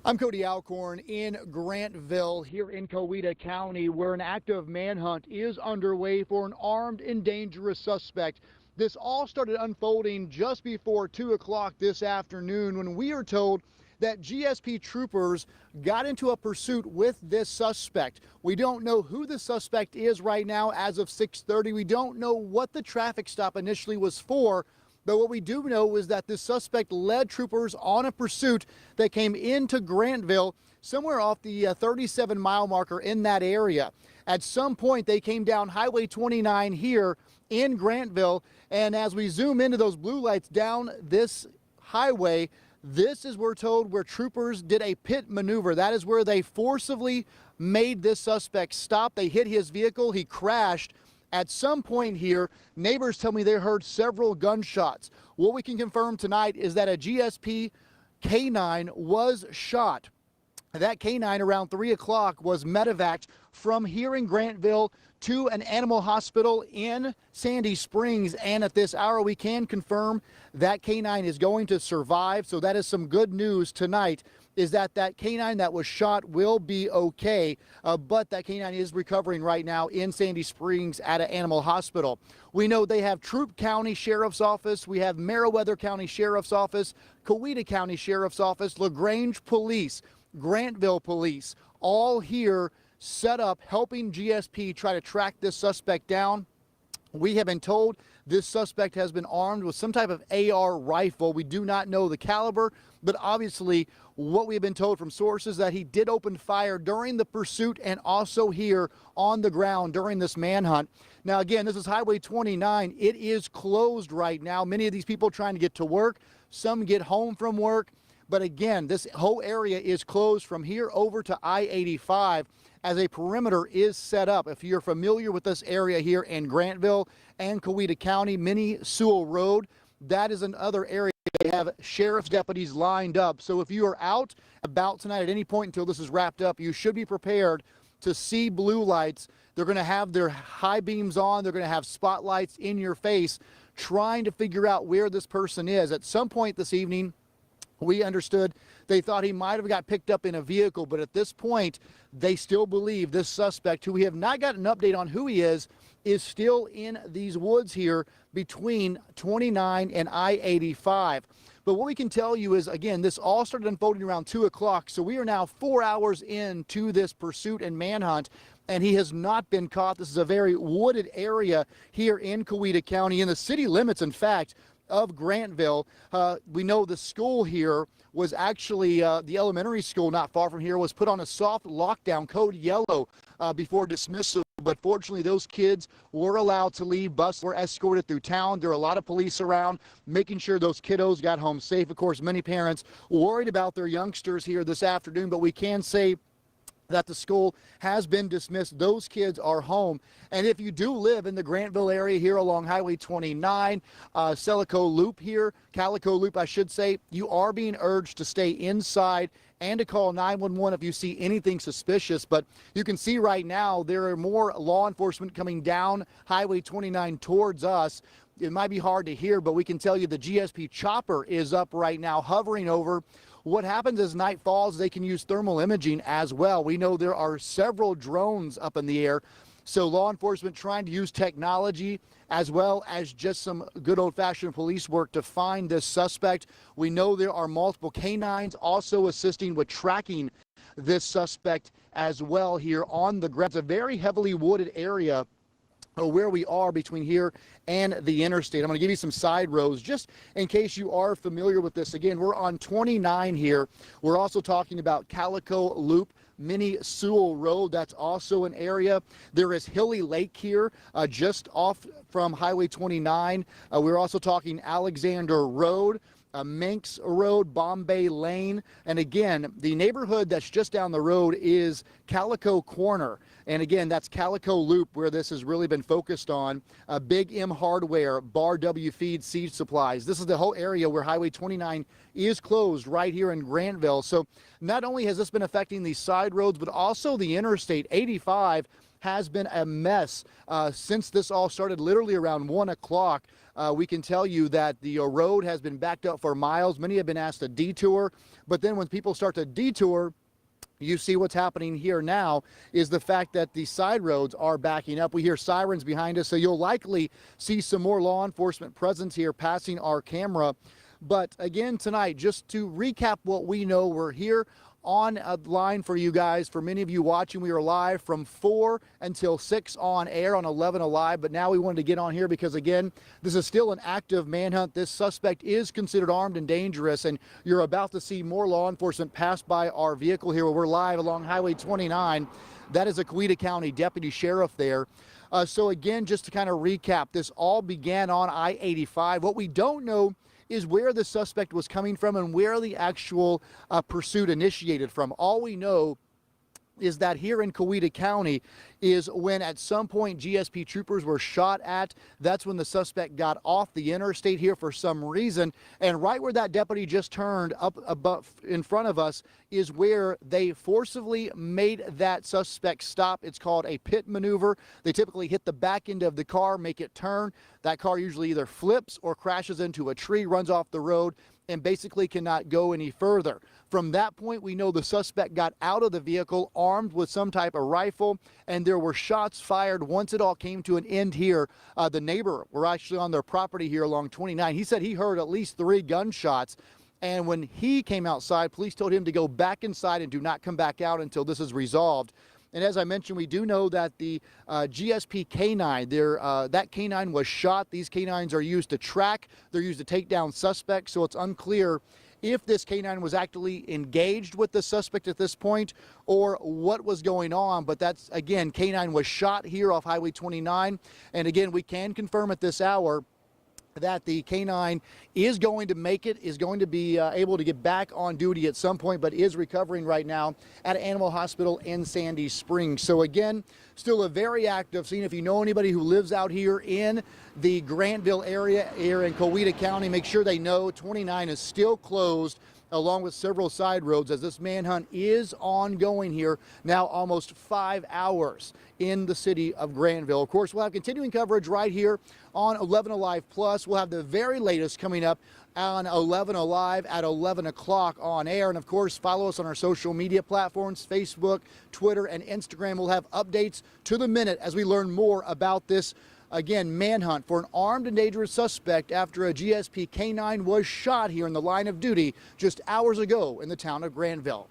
I'm Cody Alcorn in Grantville here in Coweta County, where an active manhunt is underway for an armed and dangerous suspect. This all started unfolding just before 2 o'clock this afternoon when we are told that GSP troopers got into a pursuit with this suspect. We don't know who the suspect is right now as of 6:30. We don't know what the traffic stop initially was for. But what we do know is that this suspect led troopers on a pursuit that came into Grantville, somewhere off the 37-mile marker in that area. At some point, they came down Highway 29 here in Grantville, and as we zoom into those blue lights down this highway, this is, we're told, where troopers did a pit maneuver. That is where they forcibly made this suspect stop. They hit his vehicle. He crashed. At some point here, neighbors tell me they heard several gunshots. What we can confirm tonight is that a GSP K-9 was shot. That K-9 around 3 o'clock was medevaced from here in Grantville to an animal hospital in Sandy Springs. And at this hour, we can confirm that K-9 is going to survive. So that is some good news tonight, is that K-9 that was shot will be okay, but that K-9 is recovering right now in Sandy Springs at an animal hospital. We know they have Troup County Sheriff's Office, we have Meriwether County Sheriff's Office, Coweta County Sheriff's Office, LaGrange Police, Grantville Police, all here set up helping GSP try to track this suspect down. We have been told this suspect has been armed with some type of AR rifle. We do not know the caliber, but obviously what we've been told from sources that he did open fire during the pursuit and also here on the ground during this manhunt. Now, again, this is Highway 29. It is closed right now. Many of these people trying to get to work, some get home from work. But again, this whole area is closed from here over to I-85 as a perimeter is set up. If you're familiar with this area here in Grantville and Coweta County, Mini Sewell Road, that is another area. They have sheriff's deputies lined up. So if you are out about tonight at any point until this is wrapped up, you should be prepared to see blue lights. They're going to have their high beams on. They're going to have spotlights in your face trying to figure out where this person is. At some point this evening, we understood they thought he might have got picked up in a vehicle, but at this point, they still believe this suspect, who we have not got an update on who he is still in these woods here between 29 and I-85. But what we can tell you is, again, this all started unfolding around 2 o'clock, so we are now 4 hours into this pursuit and manhunt, and he has not been caught. This is a very wooded area here in Coweta County, in the city limits, in fact, of Grantville. We know the school here was actually, the elementary school not far from here was put on a soft lockdown, code yellow, before dismissal. But fortunately, those kids were allowed to leave. Buses were escorted through town. There are a lot of police around making sure those kiddos got home safe. Of course, many parents worried about their youngsters here this afternoon, but we can say that the school has been dismissed. Those kids are home. And if you do live in the Grantville area here along Highway 29, Calico Loop here, Calico Loop, I should say, you are being urged to stay inside and to call 911 if you see anything suspicious. But you can see right now there are more law enforcement coming down Highway 29 towards us. It might be hard to hear, but we can tell you the GSP chopper is up right now, hovering over. What happens as night falls, they can use thermal imaging as well. We know there are several drones up in the air. So law enforcement trying to use technology as well as just some good old-fashioned police work to find this suspect. We know there are multiple canines also assisting with tracking this suspect as well here on the ground. It's a very heavily wooded area where we are between here and the interstate. I'm going to give you some side roads just in case you are familiar with this. Again, we're on 29 here. We're also talking about Calico Loop, Mini Sewell Road. That's also an area. There is Hilly Lake here, just off from Highway 29. We're also talking Alexander Road, Manx Road, Bombay Lane. And again, the neighborhood that's just down the road is Calico Corner. And again, that's Calico Loop, where this has really been focused on. Big M Hardware, Bar W Feed, Seed Supplies. This is the whole area where Highway 29 is closed right here in Grantville. So not only has this been affecting these side roads, but also the Interstate 85 has been a mess since this all started, literally around 1 o'clock. We can tell you that the road has been backed up for miles. Many have been asked to detour, but then when people start to detour, you see what's happening here now is the fact that the side roads are backing up. We hear sirens behind us, so you'll likely see some more law enforcement presence here passing our camera. But again, tonight, just to recap what we know, we're here on a line for you guys. For many of you watching, we are live from 4 until 6 on air on 11 Alive. But now we wanted to get on here because, again, this is still an active manhunt. This suspect is considered armed and dangerous, and you're about to see more law enforcement pass by our vehicle here where we're live along Highway 29. That is a Coweta County deputy sheriff there. So again, just to kind of recap, this all began on I-85. What we don't know is where the suspect was coming from and where the actual pursuit initiated from. All we know is that here in Coweta County is when at some point GSP troopers were shot at. That's when the suspect got off the interstate here for some reason. And right where that deputy just turned up above in front of us is where they forcibly made that suspect stop. It's called a pit maneuver. They typically hit the back end of the car, make it turn. That car usually either flips or crashes into a tree, runs off the road, and basically cannot go any further. From that point, we know the suspect got out of the vehicle armed with some type of rifle, and there were shots fired once it all came to an end here. The neighbor, we're actually on their property here along 29. He said he heard at least 3 gunshots. And when he came outside, police told him to go back inside and do not come back out until this is resolved. And as I mentioned, we do know that the GSP K-9, that K-9 was shot. These K-9s are used to track. They're used to take down suspects. So it's unclear if this K-9 was actually engaged with the suspect at this point or what was going on. But that's, again, K-9 was shot here off Highway 29. And again, we can confirm at this hour that the K-9 is going to make it, is going to be able to get back on duty at some point, but is recovering right now at Animal Hospital in Sandy Springs. So again, still a very active scene. If you know anybody who lives out here in the Grantville area here in Coweta County, make sure they know 29 is still closed, along with several side roads, as this manhunt is ongoing here now almost 5 hours in the city of Grantville. Of course, we'll have continuing coverage right here on 11 Alive Plus. We'll have the very latest coming up on 11 Alive at 11 o'clock on air. And of course, follow us on our social media platforms, Facebook, Twitter, and Instagram. We'll have updates to the minute as we learn more about this, again, manhunt for an armed and dangerous suspect after a GSP K-9 was shot here in the line of duty just hours ago in the town of Grantville.